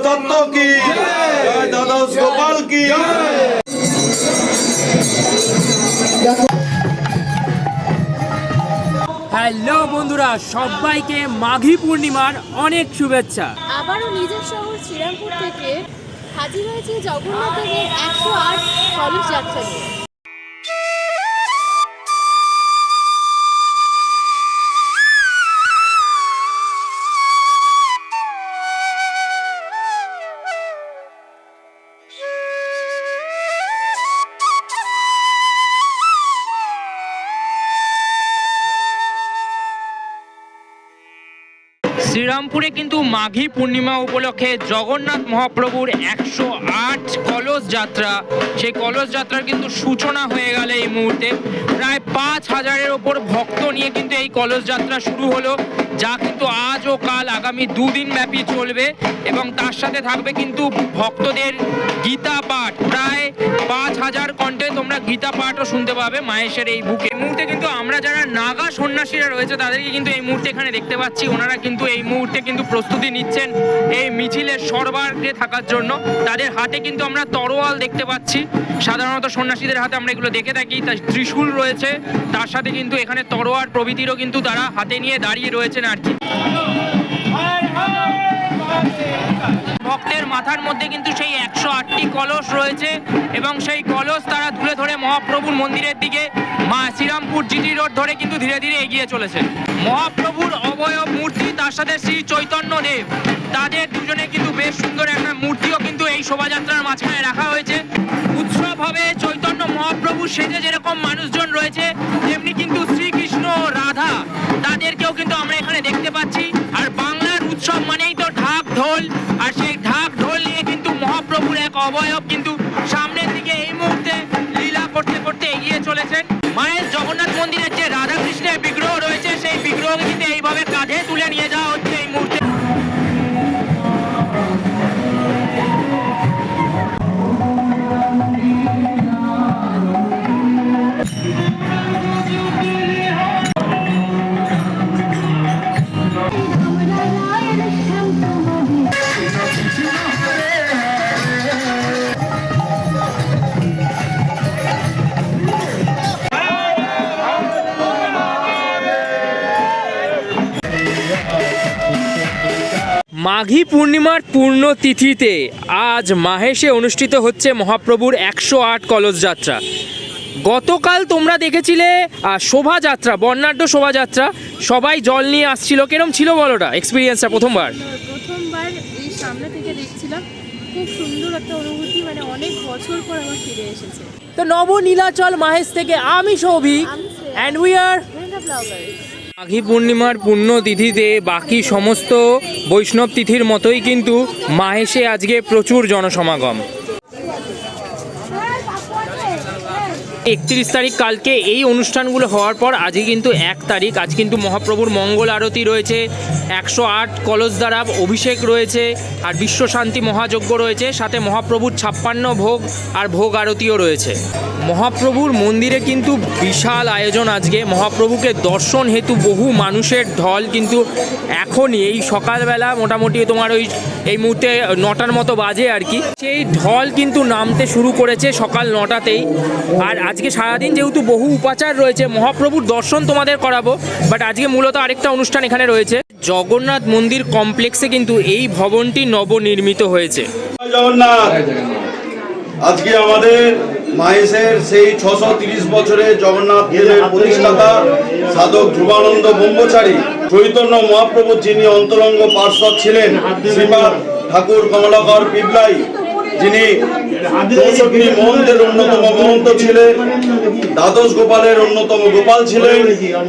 তত্ত্ব কি, জয় দ্বাদশ গোপাল কি। হ্যালো বন্ধুরা, সবাইকে মাঘী পূর্ণিমার অনেক শুভেচ্ছা। আবারও নিজের শহর শ্রীরামপুর থেকে হাজির হয়েছে জগন্নাথ দেবের 108 কলস যাত্রা নিয়ে। শ্রীরামপুরে কিন্তু মাঘী পূর্ণিমা উপলক্ষে জগন্নাথ মহাপ্রভুর 108 কলস যাত্রা, সেই কলস যাত্রার কিন্তু সূচনা হয়ে গেল এই মুহূর্তে। প্রায় 5000-এর ওপর ভক্ত নিয়ে কিন্তু এই কলস যাত্রা শুরু হলো, যা কিন্তু আজ ও কাল আগামী দুদিন ব্যাপী চলবে এবং তার সাথে থাকবে কিন্তু ভক্তদের গীতা পাঠ। প্রায় 5000 কণ্ঠে তোমরা গীতা পাঠও শুনতে পাবে মাহেশের এই বুকে। এই মুহূর্তে কিন্তু আমরা যারা নাগা সন্ন্যাসীরা রয়েছে তাদেরকে কিন্তু এই মুহূর্তে এখানে দেখতে পাচ্ছি। ওনারা কিন্তু এই মুহূর্তে কিন্তু প্রস্তুতি নিচ্ছেন এই মিছিলের সর্বাগ্রে থাকার জন্য। তাদের হাতে কিন্তু আমরা তরোয়াল দেখতে পাচ্ছি। সাধারণত সন্ন্যাসীদের হাতে আমরা এগুলো দেখে থাকি, তাই ত্রিশূল রয়েছে, তার সাথে কিন্তু এখানে তরোয়াল প্রভৃতিরও কিন্তু তারা হাতে নিয়ে দাঁড়িয়ে রয়েছেন আর কি। ভক্তের মাথার মধ্যে কিন্তু সেই 108টি কলস রয়েছে এবং সেই কলস তারা তুলে ধরে মহাপ্রভুর মন্দিরের দিকে শ্রীরামপুর জিটি রোড ধরে কিন্তু ধীরে ধীরে এগিয়ে চলেছে। মহাপ্রভুর অবয়ব মূর্তি, তার সাথে শ্রী চৈতন্য দেব, তাদের দুজনে কিন্তু বেশ সুন্দর একটা মূর্তিও কিন্তু এই শোভাযাত্রার মাঝখানে রাখা হয়েছে। উৎসব হবে চৈতন্য মহাপ্রভু সেজে যেরকম মানুষজন রয়েছে, তেমনি কিন্তু শ্রীকৃষ্ণ রাধা তাদেরকেও কিন্তু আমরা এখানে দেখতে পাচ্ছি। আর বাংলার উৎসব মানেই তো ঢাক ঢোল, আর সেই ঢাক ঢোল নিয়ে কিন্তু মহাপ্রভুর এক অবয়ব কিন্তু সামনের দিকে এই মুহূর্তে লীলা করতে করতে এগিয়ে চলেছেন। মায়ের জগন্নাথ মন্দিরের যে রাধা কৃষ্ণের বিগ্রহ রয়েছে, সেই বিগ্রহকে কিন্তু এইভাবে কাঁধে তুলে নিয়ে যাওয়া হচ্ছে এই মুহূর্তে। মাঘী পূর্ণিমার পূর্ণ তিথিতে আজ মাহেশে অনুষ্ঠিত হচ্ছে মহাপ্রভুর 108 কলস যাত্রা। গতকাল তোমরা দেখেছিলে শোভাযাত্রা, বর্ণাঢ্য শোভাযাত্রা, সবাই জল নিয়ে আসছিল। কেরম ছিল বলোটা এক্সপিরিয়েন্সটা? প্রথমবার এই সামনে থেকে দেখছিলাম, খুব সুন্দর একটা অনুভূতি, মানে অনেক বছর পর আমার ফিরে এসেছে। তো নবনীলাচল মাহেশ থেকে আমি সৌভিক, অ্যান্ড উই আর মাঘী পূর্ণিমার পুণ্য তিথিতে বাকি সমস্ত বৈষ্ণব তিথির মতোই কিন্তু মাহেশে আজকে প্রচুর জনসমাগম। 31 তারিখ কালকে এই অনুষ্ঠানগুলো হওয়ার পর আজকে কিন্তু 1 তারিখ, আজ কিন্তু মহাপ্রভুর মঙ্গল আরতি রয়েছে, 108 কলস দ্বারা অভিষেক রয়েছে, আর বিশ্ব শান্তি মহাযজ্ঞ রয়েছে, সাথে মহাপ্রভুর 56 ভোগ আর ভোগ আরতিও রয়েছে। মহাপ্রভুর মন্দিরে কিন্তু বিশাল আয়োজন আজকে। মহাপ্রভুকে দর্শন হেতু বহু মানুষের ঢল কিন্তু এখনই এই সকালবেলা মোটামুটি তোমার এই মুহূর্তে 9টার মতো বাজে আর কি, সেই ঢল কিন্তু নামতে শুরু করেছে সকাল 9টাতেই। আর আজকে সারাদিন যেহেতু বহু উপাচার রয়েছে, মহাপ্রভুর দর্শন তোমাদের করাবো, বাট আজকে মূলত আরেকটা অনুষ্ঠান এখানে রয়েছে। জগন্নাথ মন্দির কমপ্লেক্সে কিন্তু এই ভবনটি নবনির্মিত হয়েছে। জগন্নাথ, আজকে আমাদের মাহেশের সেই 630 বছরের জগন্নাথ দেবের প্রতিষ্ঠাতা সাধক ধ্রুবানন্দ ব্রহ্মচারী চৈতন্য মহাপ্রভু, যিনি অন্তরঙ্গ পার্ষদ ছিলেন শ্রীপাদ ঠাকুর কমলাকর পিবলাই, যিনি 64 মহন্তের অন্যতম মহন্ত ছিলেন, দ্বাদশ গোপালের অন্যতম গোপাল ছিলেন,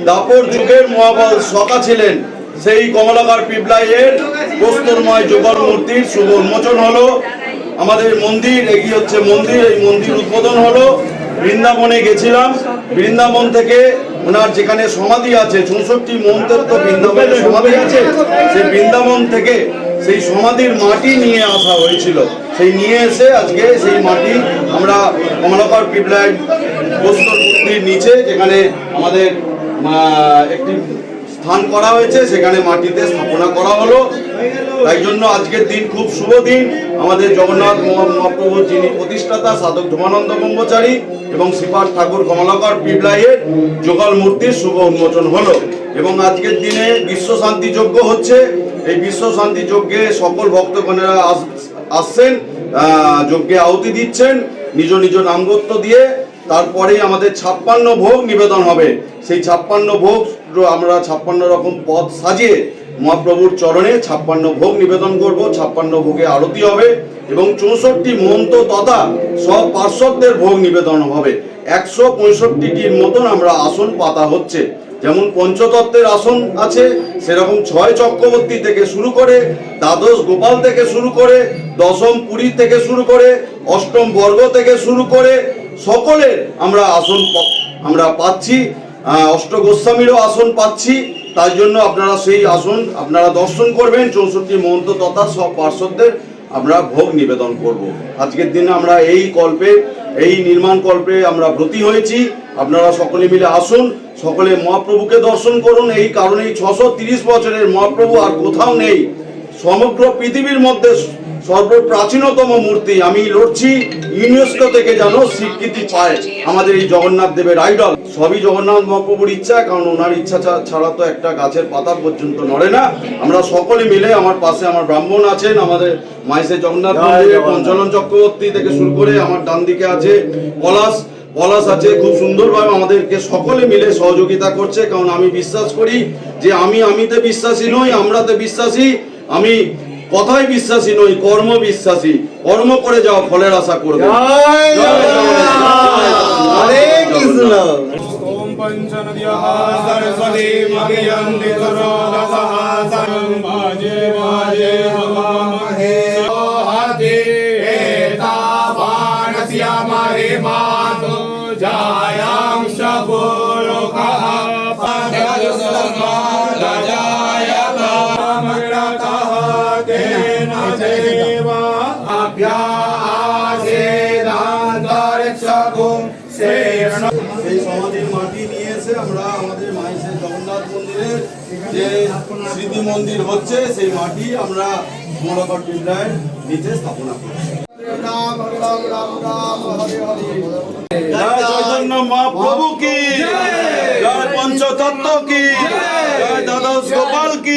দাপর যুগের মহাবল সখা ছিলেন, সেই কমলাকর পিবলাইয়ের প্রস্তরময় যুগল মূর্তির শুভ উন্মোচন হলো। আমাদের মন্দির এগিয়ে হচ্ছে মন্দির, এই মন্দির উদ্বোধন হলো। বৃন্দাবনে গেছিলাম, বৃন্দাবন থেকে ওনার যেখানে সমাধি আছে, 64 মহন্তের তো বৃন্দাবনে সমাধি আছে, সেই বৃন্দাবন থেকে সেই সমাধির মাটি নিয়ে আসা হয়েছিল। সেই নিয়ে এসে আজকে সেই মাটি আমরা কমলাকর পিবলাই প্রস্তর মূর্তির নিচে, যেখানে আমাদের একটি স্থান করা হয়েছে, সেখানে মাটিতে স্থাপনা করা হলো। তাই জন্য আজকের দিন খুব শুভ দিন। আমাদের জগন্নাথ মহাপ্রভুর যিনি প্রতিষ্ঠাতা সাধক ধ্রুবানন্দ ব্রহ্মচারী এবং শ্রীপাদ ঠাকুর কমলাকর পিবলাইয়ের যুগল মূর্তির শুভ উন্মোচন হলো। এবং আজকের দিনে বিশ্ব শান্তি যজ্ঞ হচ্ছে। এই বিশ্ব শান্তি যজ্ঞে সকল ভক্তগণেরা আসছেন, যজ্ঞে আহুতি দিচ্ছেন নিজ নিজ নামগোত্র দিয়ে। তারপরেই আমাদের 56 ভোগ নিবেদন হবে। সেই 56 ভোগ আমরা 56 রকম পদ সাজিয়ে মহাপ্রভুর চরণে 56 ভোগ নিবেদন করব। 56 ভোগে আরতি হবে এবং 64 মহন্ত তথা সব পার্শ্বদের ভোগ নিবেদন হবে। 165টির মতন আমরা আসন পাতা হচ্ছে। যেমন পঞ্চতত্ত্বের আসন আছে, সেরকম 6 চক্রবর্তী থেকে শুরু করে, দ্বাদশ গোপাল থেকে শুরু করে, দশম পুরী থেকে শুরু করে, অষ্টম বর্গ থেকে শুরু করে সকলের আমরা আসন আমরা পাচ্ছি। অষ্টগোস্বামীরও আসন পাচ্ছি। তাই জন্য আপনারা সেই আসন আপনারা দর্শন করবেন। 64 মহন্ত তথা সব পার্শ্বদের আমরা ভোগ নিবেদন করব। আজকের দিনে আমরা এই নির্মাণ কল্পে আমরা ব্রতী হয়েছি। আপনারা সকলে মিলে আসুন, সকলে মহাপ্রভুকে দর্শন করুন। এই কারণেই 630 বছরের মহাপ্রভু আর কোথাও নেই। সমগ্র পৃথিবীর মধ্যে সর্বপ্রাচীনতম মূর্তি। আমি লড়ছি ইউনেস্কো থেকে যেন স্বীকৃতি পায় আমাদের এই জগন্নাথ দেবের আইডল। সবই জগন্নাথ মহাপ্রভুর ইচ্ছা, কারণ ওনার ইচ্ছা ছাড়া তো একটা গাছের পাতা পর্যন্ত নড়ে না। আমরা সকলে মিলে, আমার পাশে আমার ব্রাহ্মণ আছেন, আমাদের মাইসে জগন্নাথ মন্দিরে পঞ্চানন চক্রবর্তী থেকে শুরু করে, আমার ডান দিকে আছে পলাশ আছে, খুব সুন্দরভাবে আমাদেরকে সকলে মিলে সহযোগিতা করছে। কারণ আমি বিশ্বাস করি যে আমিতে বিশ্বাসী নই, আমরাতে বিশ্বাসী। আমি কথায় বিশ্বাসী নই, কর্ম বিশ্বাসী। কর্ম করে যাও, ফলের আশা করবে। ओम पंचनद्यः सरस्वती मह्यन्ति सुरोदसहासं भाजे भाजे भवामहे हति एतावानस्य महे मातु जायां शपुरुखः पदसमालजायत मग्नतः तेन देव अभ्यासेदान्तरिक्षकुं शेरण। সেই সমাধির মাটি নিয়ে এসে আমরা আমাদের মাইসের জগন্নাথ মন্দিরের যে স্মৃতি মন্দির হচ্ছে, সেই মাটি আমরা কমলাকর পিবলাইয়ের নিচে স্থাপনা করছি। জয় চৈতন্য মহাপ্রভু কি জয়, পঞ্চতত্ত্ব কি জয়, দ্বাদশ গোপাল কি।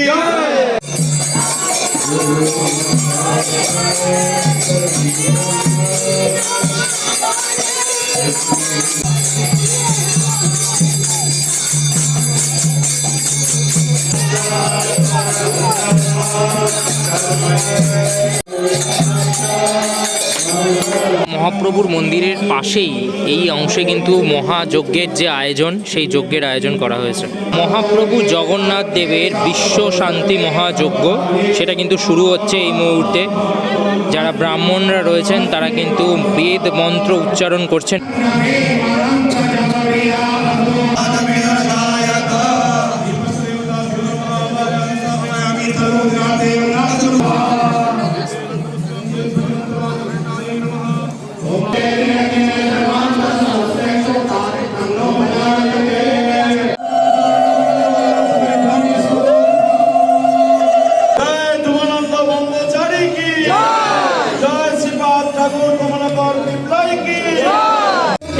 মহাপ্রভুর মন্দিরের পাশেই এই অংশে কিন্তু মহাযজ্ঞের যে আয়োজন, সেই যজ্ঞের আয়োজন করা হয়েছে। মহাপ্রভু জগন্নাথ দেবের বিশ্ব শান্তি মহাযজ্ঞ, সেটা কিন্তু শুরু হচ্ছে এই মুহূর্তে। যারা ব্রাহ্মণরা রয়েছেন তারা কিন্তু বেদ মন্ত্র উচ্চারণ করছেন।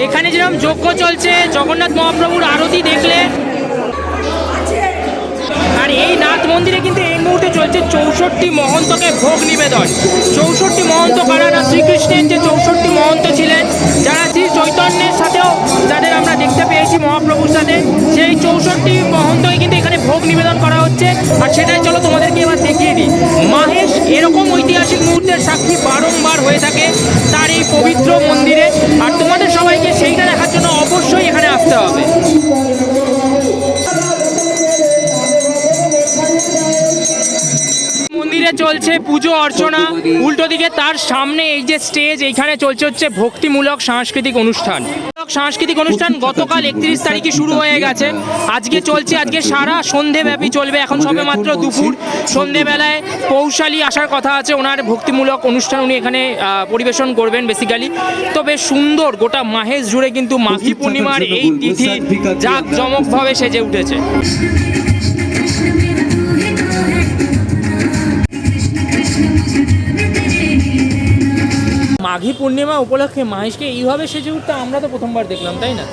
এখানে যেরকম যজ্ঞ চলছে, জগন্নাথ মহাপ্রভুর আরতি দেখলে, আর এই নাথ মন্দিরে কিন্তু এই মুহূর্তে চলছে 64 মহন্তকে ভোগ নিবেদন। 64 মহন্ত কারা না, শ্রীকৃষ্ণের যে 64 মহন্ত ছিলেন, যারা শ্রী চৈতন্যের সাথেও যাদের আমরা দেখতে পেয়েছি মহাপ্রভুর সাথে, সেই 64 মহন্তকে কিন্তু এখানে ভোগ নিবেদন করা হচ্ছে। আর সেটাই চলো তোমাদেরকে এবার দেখিয়ে দিই। মাহেশ এরকম ঐতিহাসিক মুহূর্তের সাক্ষী বারংবার হয়ে থাকে তার এই পবিত্র মন্দিরে। আর তোমাদের সবাইকে সেইটা দেখার জন্য অবশ্যই এখানে আসতে হবে। মন্দিরে চলছে পুজো অর্চনা, উল্টো দিকে তার সামনে এই যে স্টেজ, এইখানে চলছে হচ্ছে ভক্তিমূলক সাংস্কৃতিক অনুষ্ঠান। গতকাল 31 তারিখে শুরু হয়ে গেছে, আজকে চলছে, আজকে সারা সন্ধে ব্যাপী চলবে। এখন সবে মাত্র দুপুর, সন্ধেবেলায় পৌশালী আসার কথা আছে, ওনার ভক্তিমূলক অনুষ্ঠান উনি এখানে পরিবেশন করবেন বেসিক্যালি। তো বেশ সুন্দর, গোটা মাহেশ জুড়ে কিন্তু মাঘী পূর্ণিমার এই তিথি জাঁকজমকভাবে সেজে উঠেছে। মাঘী পূর্ণিমা উপলক্ষে মাহেশকে এইভাবে সেজে উঠতে আমরা তো প্রথমবার দেখলাম, তাই না?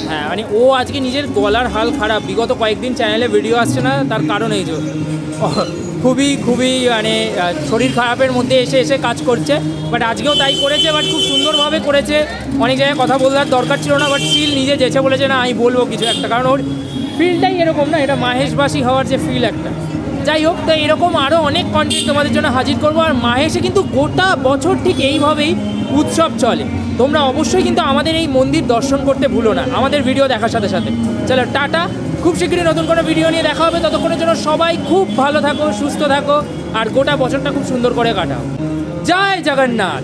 হ্যাঁ, মানে ও আজকে নিজের গলার হাল খারাপ, বিগত কয়েকদিন চ্যানেলে ভিডিও আসছে না, তার কারণ এই যে খুবই মানে শরীর খারাপের মধ্যে এসে কাজ করছে। বাট আজকেও তাই করেছে, বাট খুব সুন্দরভাবে করেছে। অনেক জায়গায় কথা বলার দরকার ছিল না, বাট স্টিল নিজে যেছে বলেছে না আমি বলবো কিছু একটা, কারণ ওর ফিলটাই এরকম না, এটা মাহেশবাসী হওয়ার যে ফিল একটা। যাই হোক, তো এরকম আরও অনেক কন্টেন্ট তোমাদের জন্য হাজির করবো। আর মাহেশে কিন্তু গোটা বছর ঠিক এইভাবেই উৎসব চলে। তোমরা অবশ্যই কিন্তু আমাদের এই মন্দির দর্শন করতে ভুলো না আমাদের ভিডিও দেখার সাথে সাথে। চলো টাটা, খুব শীঘ্রই নতুন কোনো ভিডিও নিয়ে দেখা হবে। ততক্ষণের জন্য সবাই খুব ভালো থাকো, সুস্থ থাকো, আর গোটা বছরটা খুব সুন্দর করে কাটাও। জয় জগন্নাথ।